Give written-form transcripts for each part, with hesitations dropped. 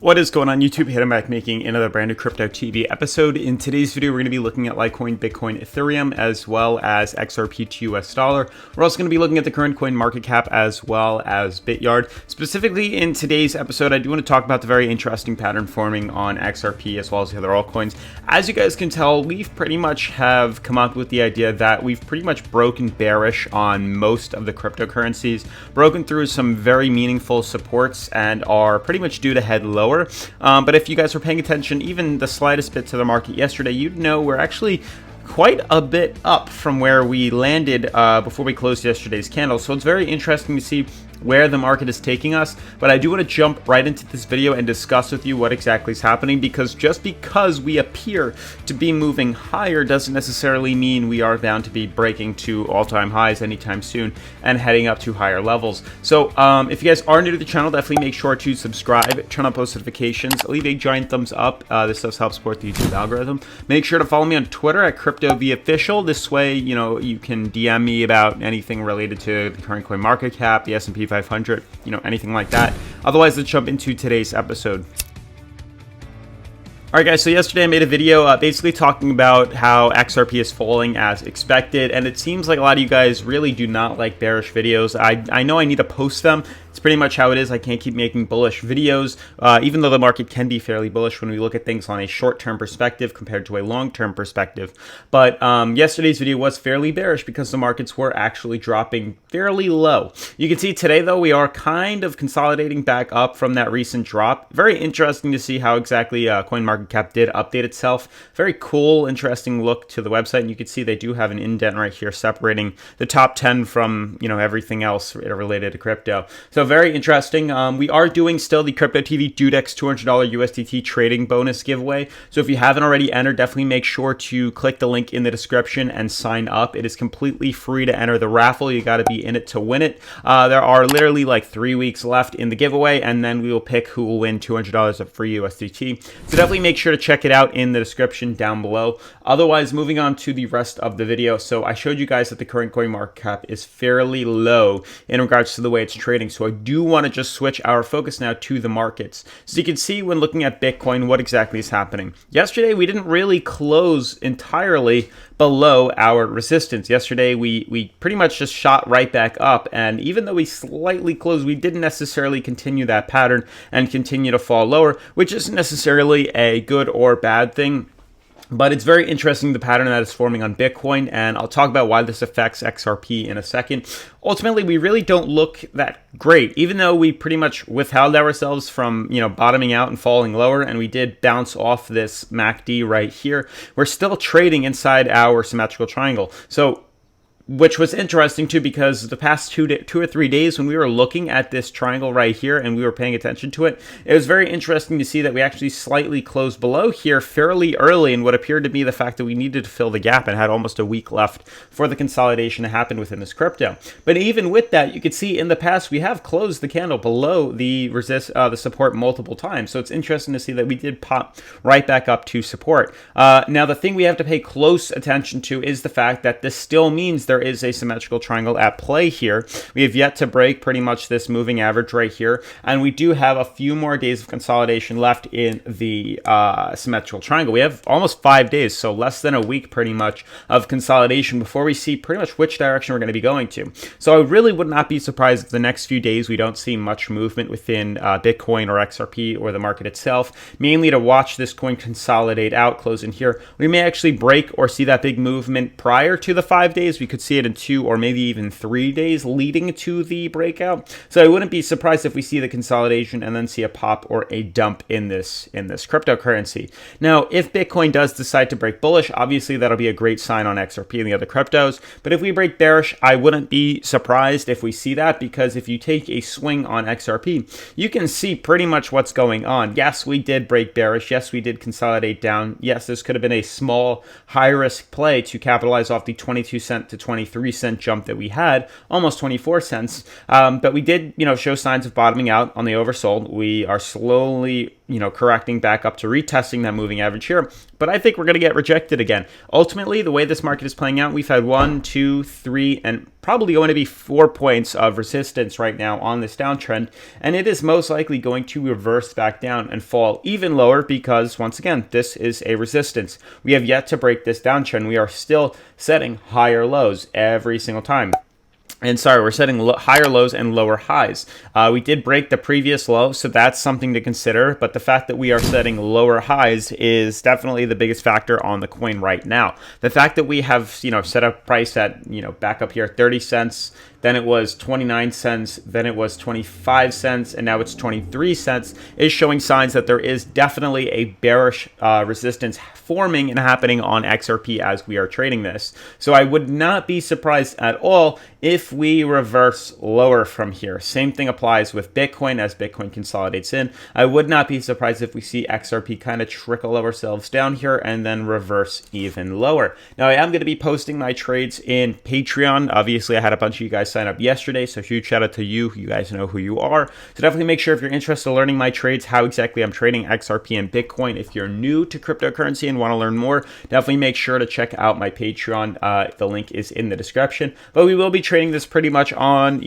What is going on YouTube? Hit back making another brand new Crypto TV episode. In today's video, we're going to be looking at Litecoin, Bitcoin, Ethereum, as well as XRP to US dollar. We're also going to be looking at the current coin market cap as well as Bityard. Specifically in today's episode, I do want to talk about the very interesting pattern forming on XRP as well as the other altcoins. As you guys can tell, we've pretty much have come up with the idea that we've pretty much broken bearish on most of the cryptocurrencies, broken through some very meaningful supports and are pretty much due to head lower. But if you guys were paying attention even the slightest bit to the market yesterday, you'd know we're actually quite a bit up from where we landed before we closed yesterday's candle. So it's very interesting to see where the market is taking us, but I do want to jump right into this video and discuss with you what exactly is happening, because just because we appear to be moving higher doesn't necessarily mean we are bound to be breaking to all-time highs anytime soon and heading up to higher levels. So if you guys are new to the channel, definitely make sure to subscribe, turn on post notifications, leave a giant thumbs up. This does help support the YouTube algorithm. Make sure to follow me on Twitter at CryptoVOfficial. This way, you know, you can DM me about anything related to the current coin market cap, the S&P 500, you know, anything like that. Otherwise, let's jump into today's episode. Alright guys, so yesterday I made a video basically talking about how XRP is falling as expected, and it seems like a lot of you guys really do not like bearish videos. I know I need to post them. It's pretty much how it is. I can't keep making bullish videos, even though the market can be fairly bullish when we look at things on a short-term perspective compared to a long-term perspective. But yesterday's video was fairly bearish because the markets were actually dropping fairly low. You can see today, though, we are kind of consolidating back up from that recent drop. Very interesting to see how exactly CoinMarketCap did update itself. Very cool, interesting look to the website, and you can see they do have an indent right here separating the top 10 from, you know, everything else related to crypto. So very interesting. We are doing still the Crypto TV Dudex $200 USDT trading bonus giveaway. So if you haven't already entered, definitely make sure to click the link in the description and sign up. It is completely free to enter the raffle. You got to be in it to win it. There are literally like 3 weeks left in the giveaway, and then we will pick who will win $200 of free USDT. So definitely make sure to check it out in the description down below. Otherwise, moving on to the rest of the video. So I showed you guys that the current coin market cap is fairly low in regards to the way it's trading. So I do want to just switch our focus now to the markets. So you can see when looking at Bitcoin what exactly is happening. Yesterday we didn't really close entirely below our resistance. Yesterday we pretty much just shot right back up, and even though we slightly closed, we didn't necessarily continue that pattern and continue to fall lower, which isn't necessarily a good or bad thing. But it's very interesting, the pattern that is forming on Bitcoin, and I'll talk about why this affects XRP in a second. Ultimately, we really don't look that great, even though we pretty much withheld ourselves from, you know, bottoming out and falling lower, and we did bounce off this MACD right here. We're still trading inside our symmetrical triangle. So which was interesting too, because the past two or 3 days when we were looking at this triangle right here and we were paying attention to it, it was very interesting to see that we actually slightly closed below here fairly early in what appeared to be the fact that we needed to fill the gap and had almost a week left for the consolidation to happen within this crypto. But even with that, you could see in the past we have closed the candle below the support multiple times. So it's interesting to see that we did pop right back up to support. Now the thing we have to pay close attention to is the fact that this still means there is a symmetrical triangle at play here. We have yet to break pretty much this moving average right here, and we do have a few more days of consolidation left in the symmetrical triangle. We have almost 5 days, so less than a week pretty much of consolidation before we see pretty much which direction we're going to be going to. So I really would not be surprised if the next few days we don't see much movement within Bitcoin or XRP or the market itself, mainly to watch this coin consolidate out, close in here. We may actually break or see that big movement prior to the 5 days. We could see it in 2 or maybe even 3 days leading to the breakout. So I wouldn't be surprised if we see the consolidation and then see a pop or a dump in this cryptocurrency. Now, if Bitcoin does decide to break bullish, obviously that'll be a great sign on XRP and the other cryptos. But if we break bearish, I wouldn't be surprised if we see that, because if you take a swing on XRP, you can see pretty much what's going on. Yes, we did break bearish. Yes, we did consolidate down. Yes, this could have been a small, high-risk play to capitalize off the 22-cent to 23-cent jump that we had, almost 24 cents. But we did, you know, show signs of bottoming out on the oversold. We are slowly correcting back up to retesting that moving average here. But I think we're going to get rejected again. Ultimately, the way this market is playing out, we've had 1, 2, 3, and probably going to be 4 points of resistance right now on this downtrend. And it is most likely going to reverse back down and fall even lower because, once again, this is a resistance. We have yet to break this downtrend. We are still setting higher lows every single time. And sorry, we're setting higher lows and lower highs. We did break the previous low, so that's something to consider. But the fact that we are setting lower highs is definitely the biggest factor on the coin right now. The fact that we have, set a price at, back up here, 30 cents, then it was 29 cents, then it was 25 cents, and now it's 23 cents, is showing signs that there is definitely a bearish resistance forming and happening on XRP as we are trading this. So I would not be surprised at all if we reverse lower from here. Same thing applies with Bitcoin as Bitcoin consolidates in. I would not be surprised if we see XRP kind of trickle ourselves down here and then reverse even lower. Now, I am going to be posting my trades in Patreon. Obviously, I had a bunch of you guys sign up yesterday, so huge shout out to you. You guys know who you are. So definitely make sure if you're interested in learning my trades, how exactly I'm trading XRP and Bitcoin. If you're new to cryptocurrency and want to learn more, definitely make sure to check out my Patreon. The link is in the description. But we will be trading this pretty much on,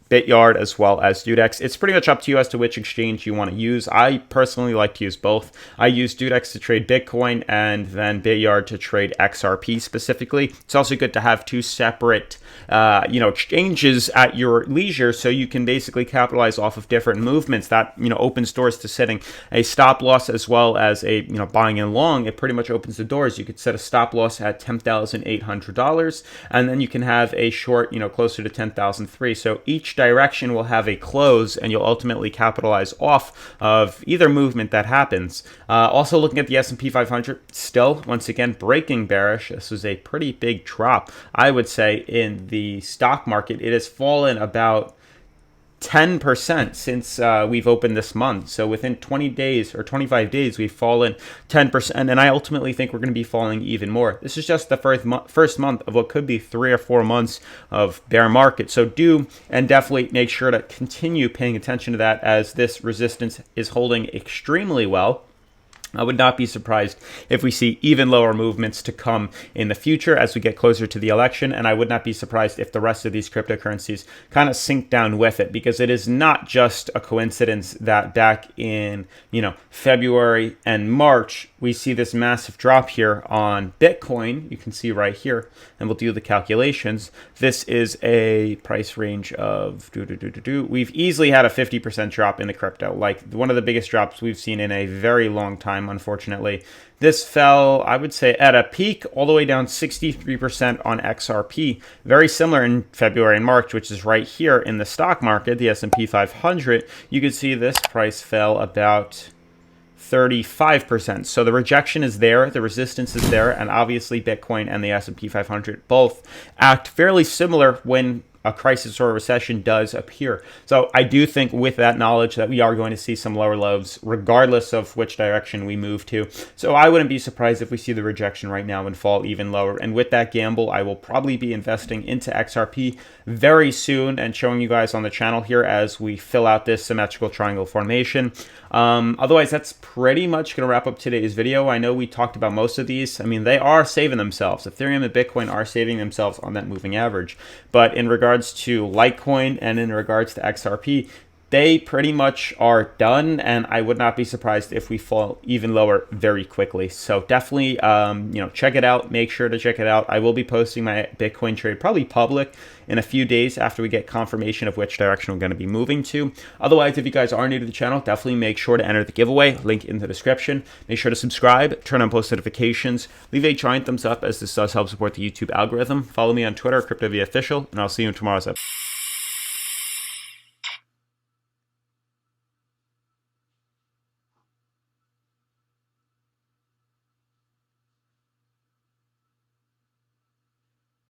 Bityard as well as Dudex. It's pretty much up to you as to which exchange you want to use. I personally like to use both. I use Dudex to trade Bitcoin and then Bityard to trade XRP specifically. It's also good to have two separate exchanges at your leisure so you can basically capitalize off of different movements. That opens doors to setting a stop loss as well as a buying and long. It pretty much opens the doors. You could set a stop loss at $10,800 and then you can have a short closer to 10,003. So each direction will have a close and you'll ultimately capitalize off of either movement that happens. Also looking at the S&P 500, still once again breaking bearish. This was a pretty big drop, I would say, in the stock market. It has fallen about 10% since we've opened this month. So within 20 days or 25 days, we've fallen 10%. And I ultimately think we're going to be falling even more. This is just the first month of what could be 3 or 4 months of bear market. So do and definitely make sure to continue paying attention to that as this resistance is holding extremely well. I would not be surprised if we see even lower movements to come in the future as we get closer to the election. And I would not be surprised if the rest of these cryptocurrencies kind of sink down with it, because it is not just a coincidence that back in, February and March, we see this massive drop here on Bitcoin. You can see right here, and we'll do the calculations. This is a price range of, we've easily had a 50% drop in the crypto, like one of the biggest drops we've seen in a very long time. Unfortunately, this fell, I would say, at a peak all the way down 63% on XRP. Very similar in February and March, which is right here in the stock market, the S&P 500. You can see this price fell about 35%. So the rejection is there, the resistance is there, and obviously Bitcoin and the S&P 500 both act fairly similar when a crisis or a recession does appear. So I do think with that knowledge that we are going to see some lower lows regardless of which direction we move to. So I wouldn't be surprised if we see the rejection right now and fall even lower. And with that gamble, I will probably be investing into XRP very soon and showing you guys on the channel here as we fill out this symmetrical triangle formation. Otherwise, that's pretty much going to wrap up today's video. I know we talked about most of these. I mean, they are saving themselves. Ethereum and Bitcoin are saving themselves on that moving average. But in regards to Litecoin and in regards to XRP, they pretty much are done, and I would not be surprised if we fall even lower very quickly. So definitely, check it out. Make sure to check it out. I will be posting my Bitcoin trade probably public in a few days after we get confirmation of which direction we're going to be moving to. Otherwise, if you guys are new to the channel, definitely make sure to enter the giveaway. Link in the description. Make sure to subscribe, turn on post notifications, leave a giant thumbs up as this does help support the YouTube algorithm. Follow me on Twitter, CryptoVia Official, and I'll see you in tomorrow's episode.